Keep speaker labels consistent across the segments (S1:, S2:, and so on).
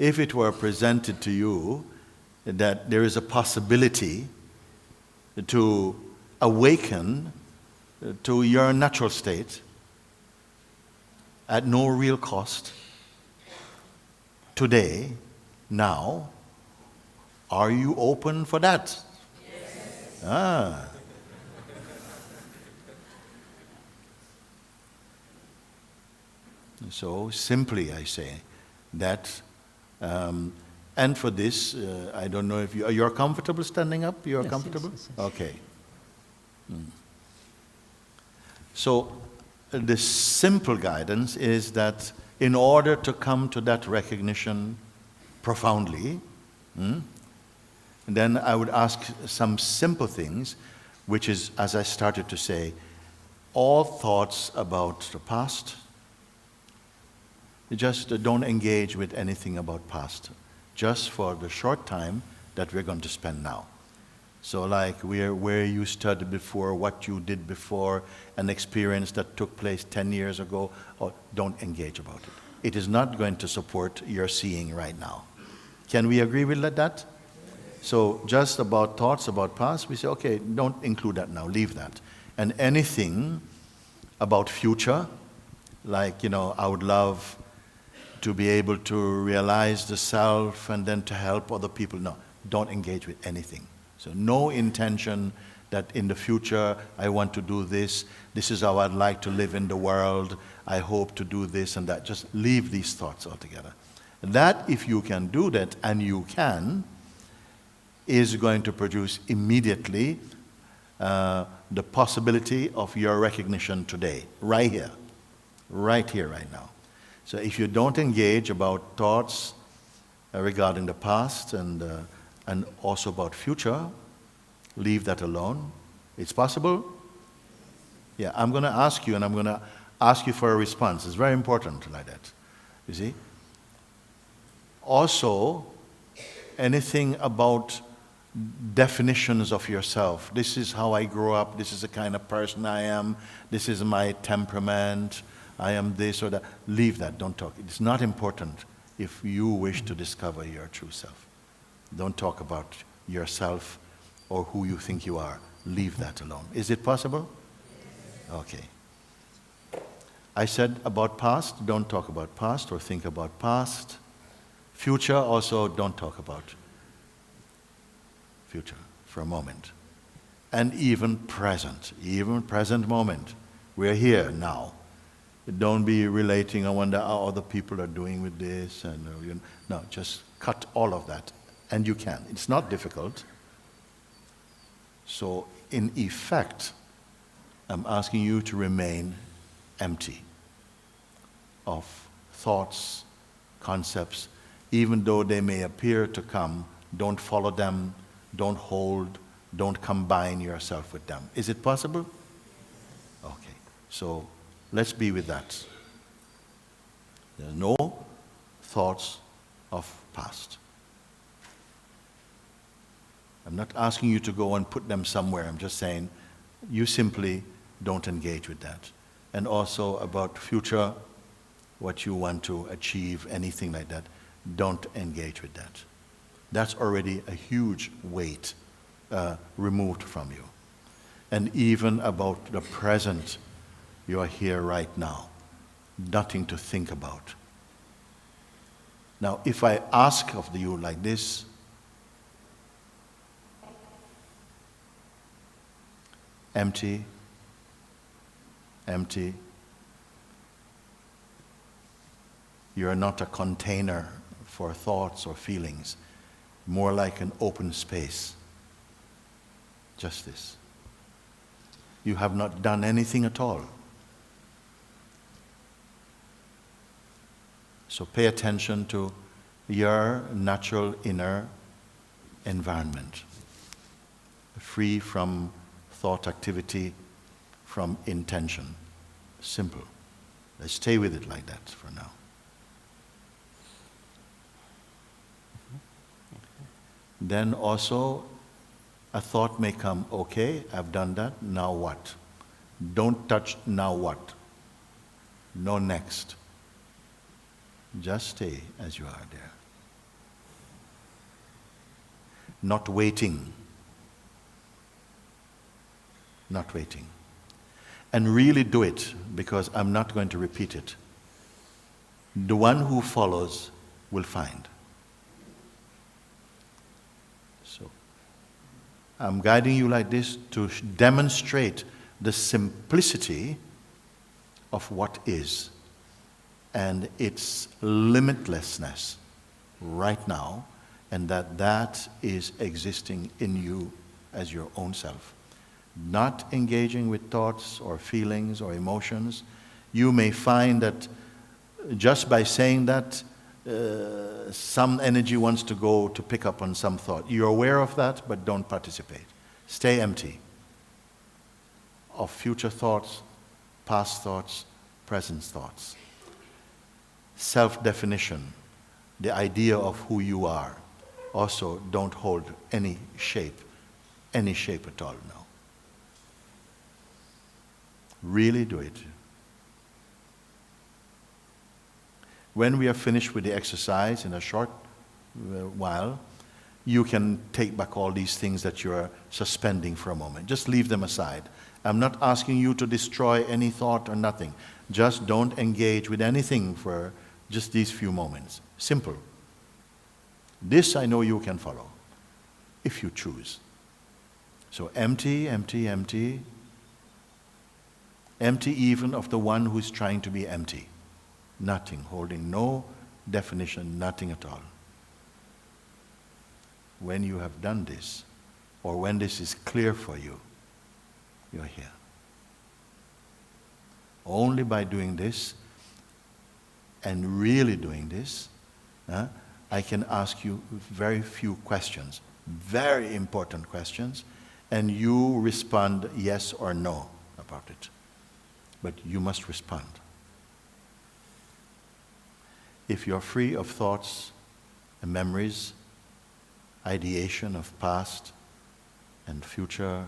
S1: if it were presented to you that there is a possibility to awaken to your natural state at no real cost, today, now, are you open for that?
S2: Yes.
S1: Ah. So simply I say that, and for this, I don't know if you're comfortable standing up? You're comfortable?
S2: Yes, yes.
S1: Okay. So the simple guidance is that in order to come to that recognition profoundly, then I would ask some simple things, which is, as I started to say, all thoughts about the past. Just don't engage with anything about past, just for the short time that we're going to spend now. So like where you studied before, what you did before, an experience that took place 10 years ago, or don't engage about it. It is not going to support your seeing right now. Can we agree with that? So just about thoughts about past, we say, okay, don't include that now, leave that. And anything about future, like, I would love to be able to realize the self and then to help other people. No, don't engage with anything. So no intention that in the future I want to do this, this is how I'd like to live in the world, I hope to do this and that. Just leave these thoughts altogether. That, if you can do that, and you can, is going to produce immediately the possibility of your recognition today, right here, right now. So if you don't engage about thoughts regarding the past and also about future, leave that alone. It's possible? Yeah, I'm going to ask you, and I'm going to ask you for a response. It's very important like that, you see. Also, anything about definitions of yourself. This is how I grew up, this is the kind of person I am, this is my temperament, I am this or that. Leave that, don't talk. It's not important if you wish to discover your true self. Don't talk about yourself or who you think you are. Leave that alone. Is it possible? Okay. I said about past, don't talk about past or think about past. Future, also don't talk about future for a moment. And even present moment. We're here now. Don't be relating, I wonder how other people are doing with this. And no, just cut all of that. And you can. It's not difficult. So in effect, I'm asking you to remain empty of thoughts, concepts. Even though they may appear to come, don't follow them, don't hold, don't combine yourself with them. Is it possible? Okay, so let's be with that. There are no thoughts of past. I'm not asking you to go and put them somewhere. I'm just saying you simply don't engage with that. And also about future, what you want to achieve, anything like that, don't engage with that. That's already a huge weight removed from you. And even about the present, you are here right now. Nothing to think about. Now, if I ask of you like this, empty, empty. You're not a container for thoughts or feelings, more like an open space. Just this. You have not done anything at all. So pay attention to your natural inner environment, free from thought activity, from intention. Simple. Let's stay with it like that for now. Then also, a thought may come, okay, I've done that, now what? Don't touch now what? No next. Just stay as you are there. not waiting. Not waiting. And really do it, because I'm not going to repeat it. The one who follows will find. So, I'm guiding you like this to demonstrate the simplicity of what is and its limitlessness right now, and that is existing in you as your own self. Not engaging with thoughts or feelings or emotions. You may find that just by saying that, some energy wants to go to pick up on some thought. You're aware of that, but don't participate. Stay empty of future thoughts, past thoughts, present thoughts. Self-definition, the idea of who you are, also don't hold any shape at all now. Really do it. When we are finished with the exercise in a short while, you can take back all these things that you're suspending for a moment. Just leave them aside. I'm not asking you to destroy any thought or nothing. Just don't engage with anything for just these few moments. Simple. This I know you can follow, if you choose. So empty, empty, empty. Empty even of the one who is trying to be empty. Nothing, holding no definition, nothing at all. When you have done this, or when this is clear for you, you're here. Only by doing this, and really doing this, I can ask you very few questions, very important questions, and you respond yes or no about it. But you must respond. If you're free of thoughts and memories, ideation of past and future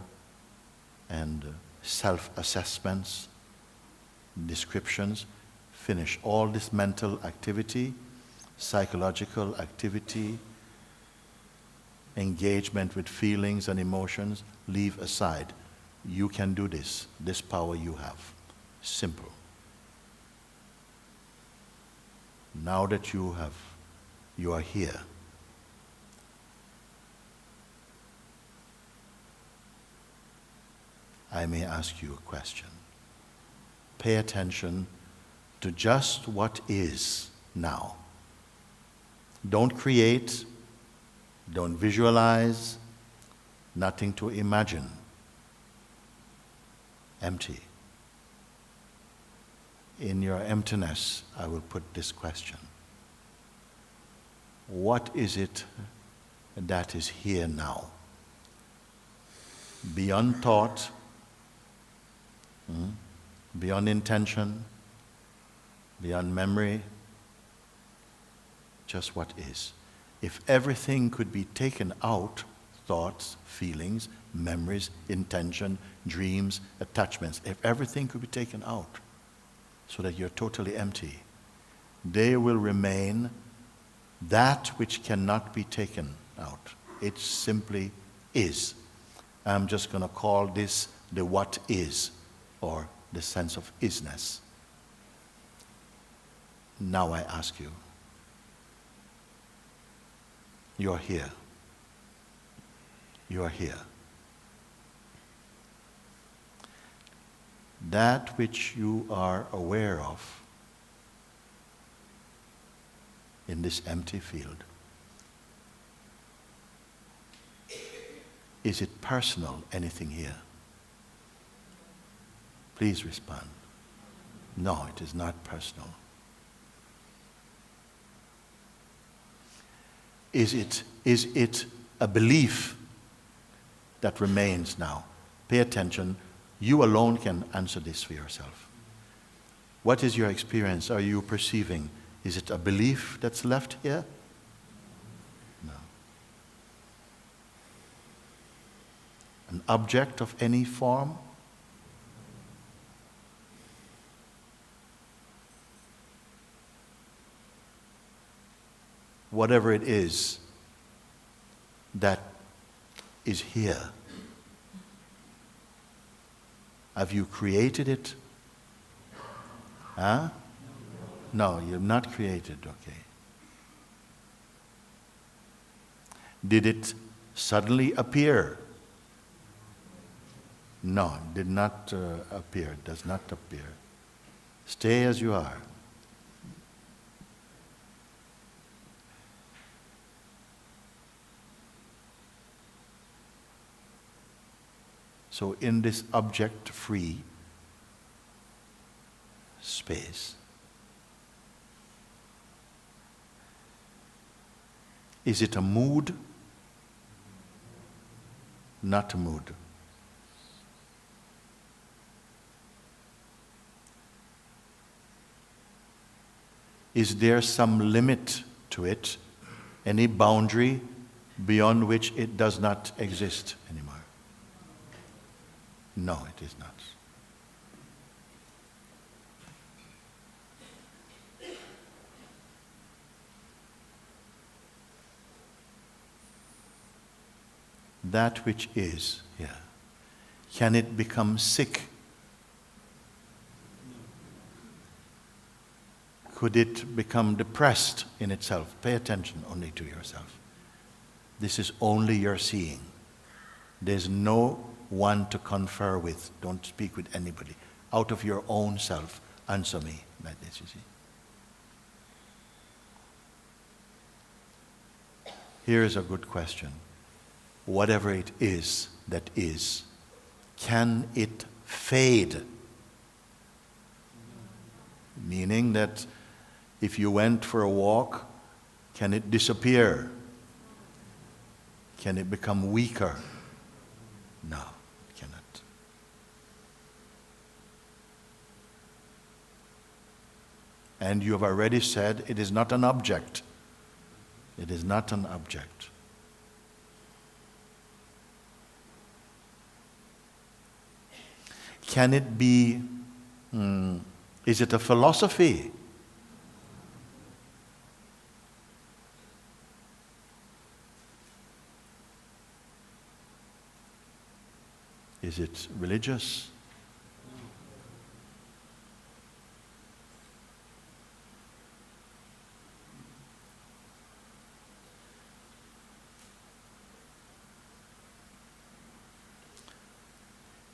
S1: and self-assessments, descriptions, finish all this mental activity, psychological activity, engagement with feelings and emotions, leave aside. You can do this. This power you have. Simple. Now that you are here, I may ask you a question. Pay attention to just what is now. Don't create, don't visualize, nothing to imagine. Empty. In your emptiness, I will put this question. What is it that is here now? Beyond thought, beyond intention, beyond memory, just what is. If everything could be taken out, thoughts, feelings, memories, intention, dreams, attachments, if everything could be taken out, so that you're totally empty, there will remain that which cannot be taken out. It simply is. I'm just going to call this the what is, or the sense of isness. Now I ask you, you're here. You are here. That which you are aware of in this empty field, is it personal, anything here? Please respond. No, it is not personal. Is it a belief that remains now? Pay attention. You alone can answer this for yourself. What is your experience? Are you perceiving? Is it a belief that's left here? No. An object of any form? Whatever it is that is here. Have you created it? Huh? No, you've not created, okay. Did it suddenly appear? No, it did not appear, it does not appear. Stay as you are. So in this object-free space, is it a mood? Not a mood. Is there some limit to it? Any boundary beyond which it does not exist anymore? No, it is not. That which is here, can it become sick? Could it become depressed in itself? Pay attention only to yourself. This is only your seeing. There's no one to confer with. Don't speak with anybody. Out of your own self, answer me like this, you see. Here is a good question. Whatever it is that is, can it fade? Meaning that if you went for a walk, can it disappear? Can it become weaker? No, it cannot. And you have already said it is not an object. It is not an object. Can it be, is it a philosophy? Is it religious?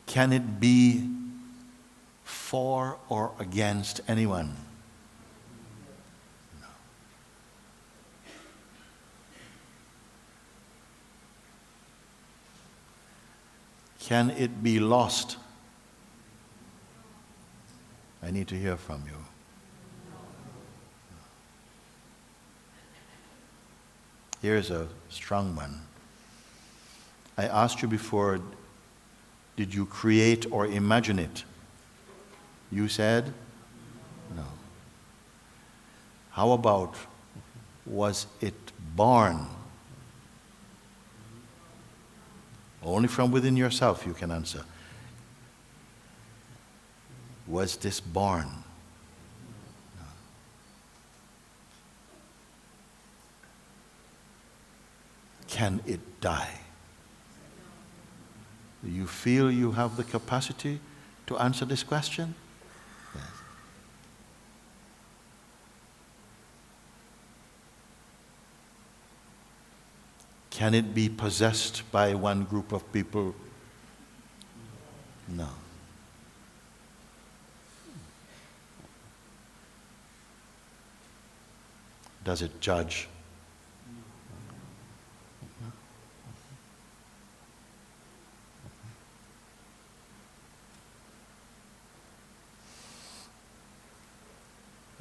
S1: Can it be for or against anyone? No. Can it be lost? I need to hear from you. Here's a strong one. I asked you before, did you create or imagine it? You said no. How about, was it born? Only from within yourself you can answer. Was this born? No. Can it die? Do you feel you have the capacity to answer this question? Yes. Can it be possessed by one group of people? No. Does it judge?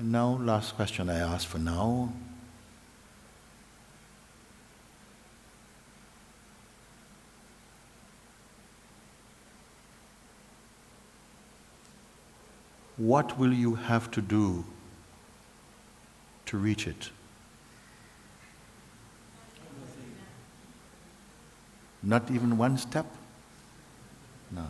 S1: And now, last question I ask for now. What will you have to do to reach it? Not even one step? No.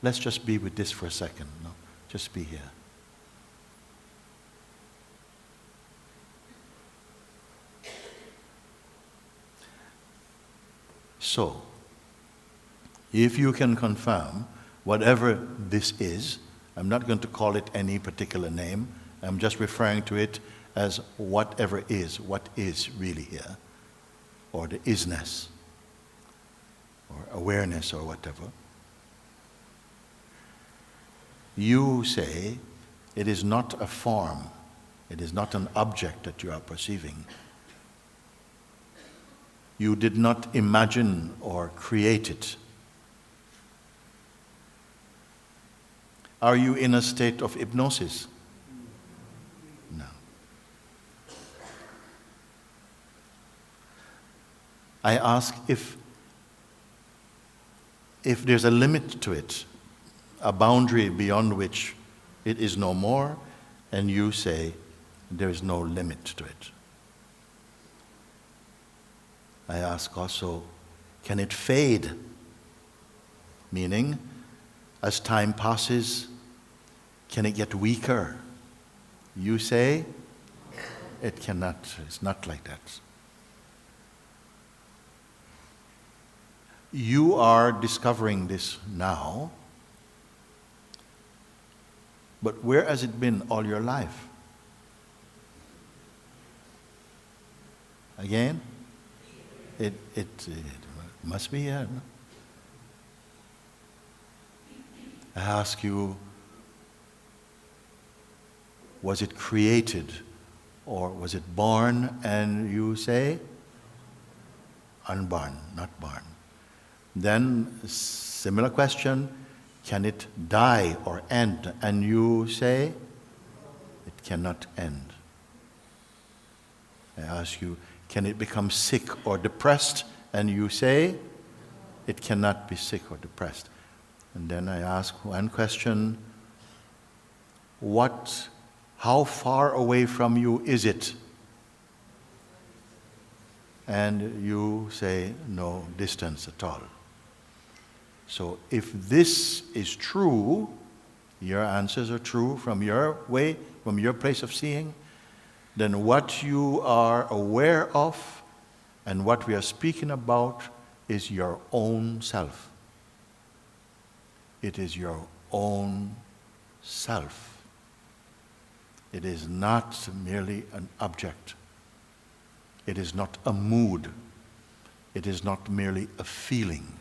S1: Let's just be with this for a second. No, just be here. So, if you can confirm whatever this is, I'm not going to call it any particular name, I'm just referring to it as whatever is, what is really here, or the isness, or awareness, or whatever. You say it is not a form, it is not an object that you are perceiving. You did not imagine or create it. Are you in a state of hypnosis? No. I ask if there's a limit to it, a boundary beyond which it is no more, and you say there is no limit to it. I ask also, can it fade? Meaning, as time passes, can it get weaker? You say, it cannot, it's not like that. You are discovering this now, but where has it been all your life? Again? It must be here. No? I ask you, was it created or was it born? And you say, unborn, not born. Then, similar question, can it die or end? And you say, it cannot end. I ask you, can it become sick or depressed? And you say, it cannot be sick or depressed. And then I ask one question, how far away from you is it? And you say, no distance at all. So if this is true, your answers are true from your way, from your place of seeing, then what you are aware of and what we are speaking about is your own self. It is your own self. It is not merely an object. It is not a mood. It is not merely a feeling.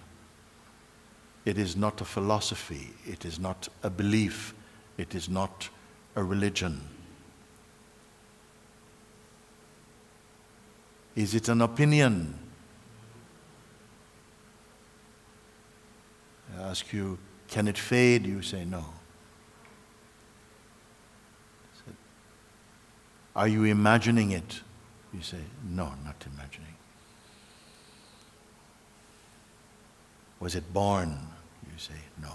S1: It is not a philosophy. It is not a belief. It is not a religion. Is it an opinion? I ask you, can it fade? You say no. Are you imagining it? You say, no, not imagining. Was it born? You say, no.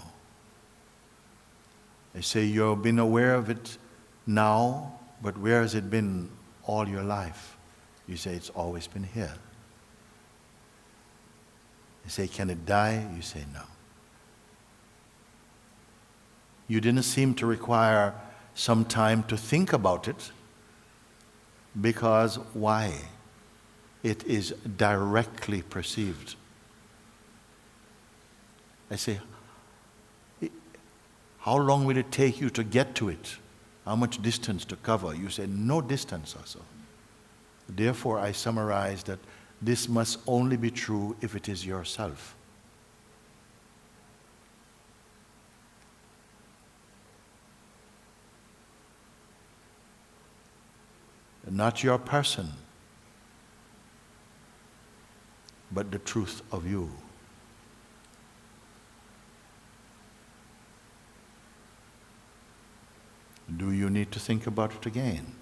S1: I say, you've been aware of it now, but where has it been all your life? You say, it's always been here. I say, can it die? You say, no. You didn't seem to require some time to think about it, because why? It is directly perceived. I say, how long will it take you to get to it? How much distance to cover? You say, no distance also. Therefore, I summarize that this must only be true if it is yourself. Not your person, but the truth of you. Do you need to think about it again?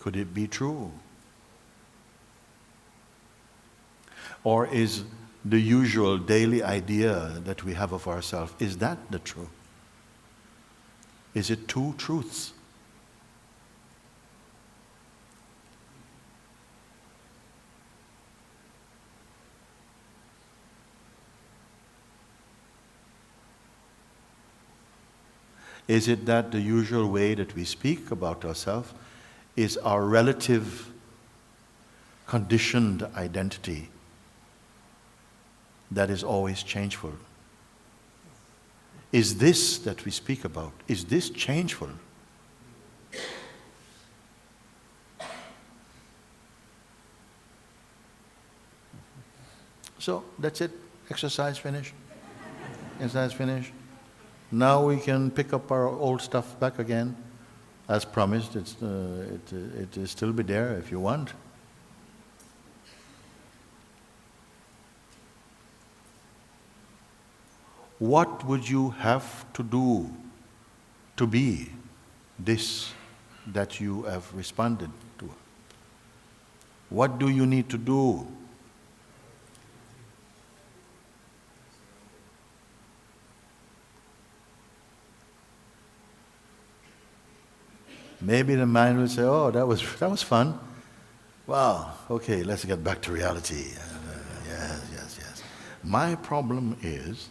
S1: Could it be true? Or is the usual daily idea that we have of ourselves, is that the truth? Is it two truths? Is it that the usual way that we speak about ourselves is our relative conditioned identity that is always changeful. Is this that we speak about, is this changeful? So that's it. Exercise finished. Exercise finished. Now we can pick up our old stuff back again. As promised, it will still be there if you want. What would you have to do to be this that you have responded to? What do you need to do? Maybe the mind will say, oh, that was fun. Wow, okay, let's get back to reality. Yes. My problem is,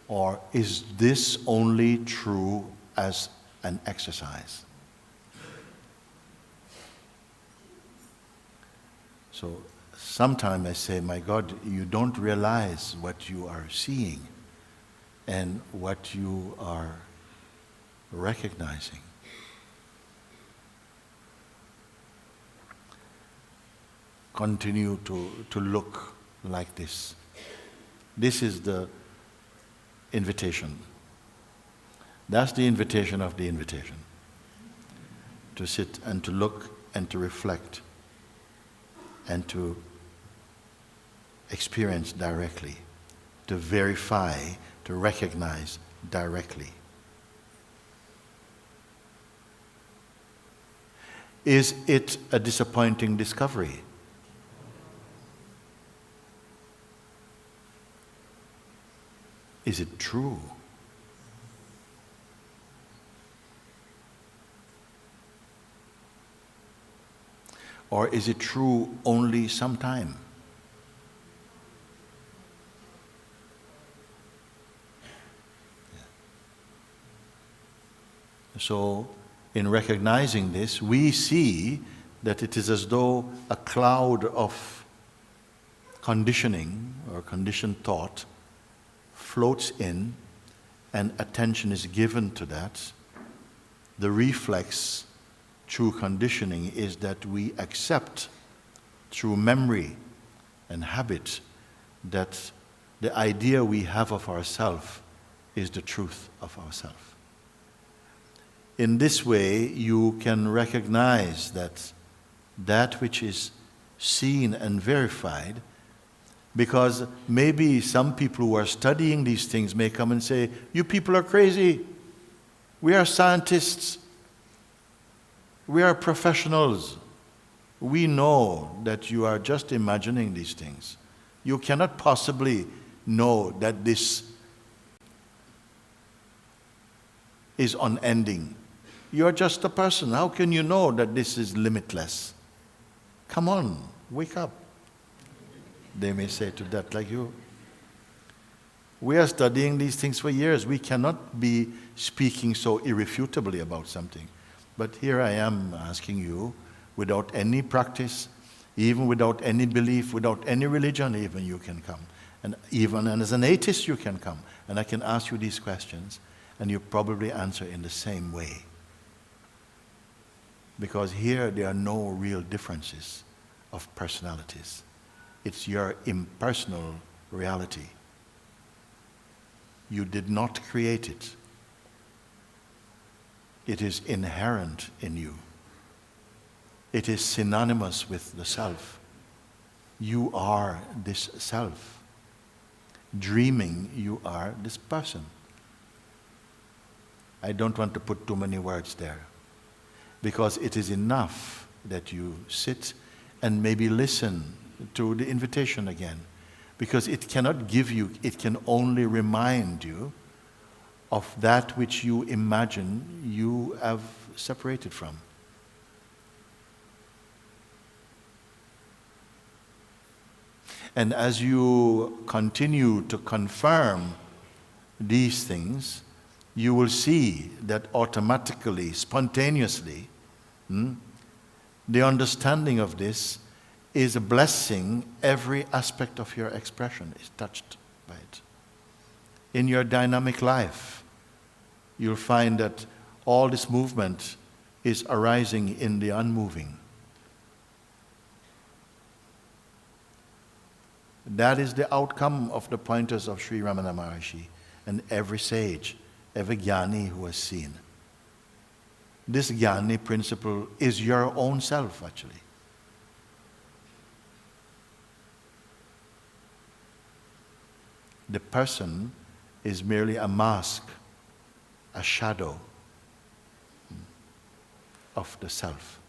S1: or is this only true as an exercise? So sometimes I say, my God, you don't realize what you are seeing and what you are recognizing. Continue to look like this. This is the invitation. That's the invitation of the invitation. To sit and to look and to reflect and to experience directly, to verify, to recognize directly. Is it a disappointing discovery? Is it true? Or is it true only sometime? So, in recognizing this, we see that it is as though a cloud of conditioning or conditioned thought floats in and attention is given to that. The reflex through conditioning is that we accept through memory and habit that the idea we have of ourselves is the truth of ourselves. In this way, you can recognize that which is seen and verified, because maybe some people who are studying these things may come and say, you people are crazy. We are scientists. We are professionals. We know that you are just imagining these things. You cannot possibly know that this is unending. You are just a person. How can you know that this is limitless? Come on, wake up. They may say to that like you. We are studying these things for years. We cannot be speaking so irrefutably about something. But here I am asking you, without any practice, even without any belief, without any religion even, you can come. And even as an atheist you can come. And I can ask you these questions, and you probably answer in the same way. Because here there are no real differences of personalities. It's your impersonal reality. You did not create it. It is inherent in you. It is synonymous with the self. You are this self. Dreaming, you are this person. I don't want to put too many words there, because it is enough that you sit and maybe listen to the invitation again, because it cannot give you, it can only remind you of that which you imagine you have separated from. And as you continue to confirm these things, you will see that automatically, spontaneously, the understanding of this is a blessing. Every aspect of your expression is touched by it. In your dynamic life, you'll find that all this movement is arising in the unmoving. That is the outcome of the pointers of Sri Ramana Maharshi and every sage, every jnani who has seen. This jnani principle is your own self, actually. The person is merely a mask, a shadow of the self.